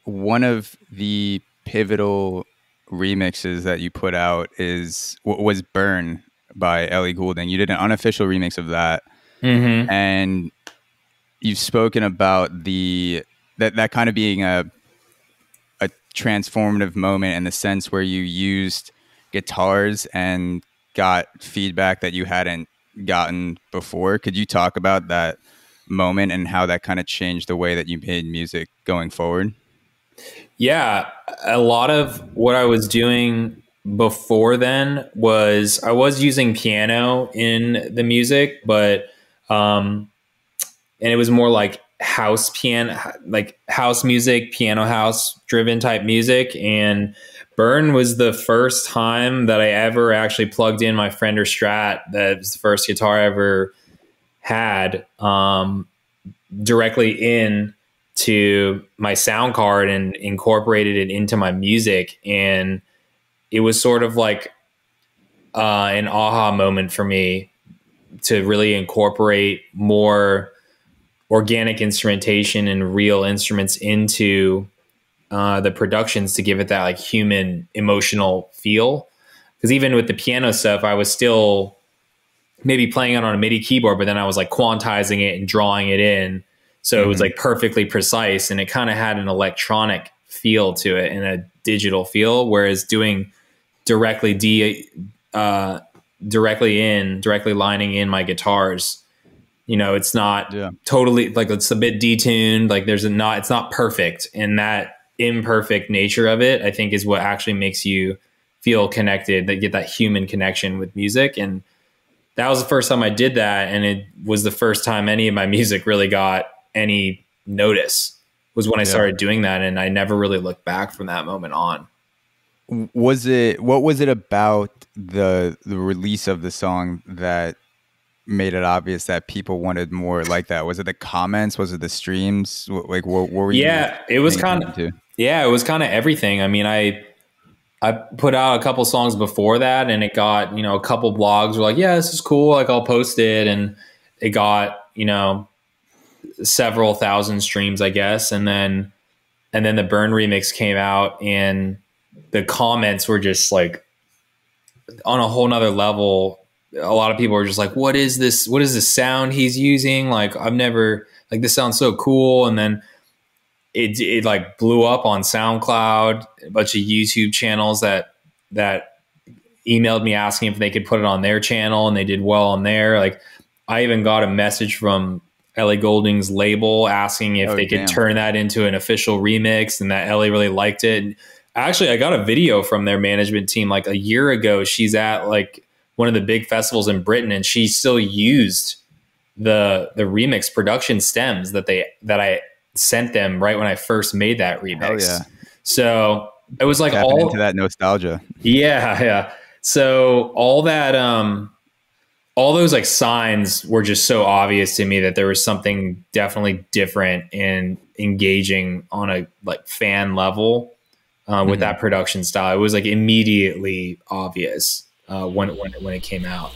one of the pivotal remixes that you put out was "Burn" by Ellie Goulding. You did an unofficial remix of that, and you've spoken about that kind of being a transformative moment in the sense where you used guitars and got feedback that you hadn't gotten before. Could you talk about that moment and how that kind of changed the way that you made music going forward? Yeah, a lot of what I was doing before then was I was using piano in the music, but and it was more like house piano, like house music, piano house driven type music. And Burn was the first time that I ever actually plugged in my Fender Strat. That was the first guitar I ever had, directly in to my sound card and incorporated it into my music. And it was sort of like an aha moment for me to really incorporate more organic instrumentation and real instruments into the productions to give it that like human emotional feel. Because even with the piano stuff, I was still maybe playing it on a MIDI keyboard, but then I was like quantizing it and drawing it in. So it was like perfectly precise, and it kind of had an electronic feel to it and a digital feel. Whereas doing directly lining in my guitars, you know, it's not totally like, it's a bit detuned. Like it's not perfect. And that imperfect nature of it, I think, is what actually makes you feel connected, that get that human connection with music. And that was the first time I did that. And it was the first time any of my music really got any notice, was when I started doing that. And I never really looked back from that moment on. What was it about the release of the song that made it obvious that people wanted more like that? Was it the comments? Was it the streams? Like, what were you? Yeah, it was kind of everything. I mean, I put out a couple songs before that, and it got, you know, a couple blogs were like, yeah, this is cool, like I'll post it, and it got, you know, several thousand streams, I guess. And then the Burn remix came out, and the comments were just like on a whole nother level. A lot of people were just like, what is this? What is the sound he's using? Like, I've never, like, this sounds so cool. And then it like blew up on SoundCloud, a bunch of YouTube channels that emailed me asking if they could put it on their channel, and they did well on there. Like, I even got a message from Ellie Goulding's label asking if they could turn that into an official remix, and that Ellie really liked it. And actually, I got a video from their management team like a year ago. She's at like one of the big festivals in Britain, and she still used the remix production stems that I sent them right when I first made that remix. Oh, yeah. So it was like tapping into that nostalgia. Yeah. So all that, all those like signs were just so obvious to me that there was something definitely different and engaging on a like fan level with that production style. It was like immediately obvious when it came out.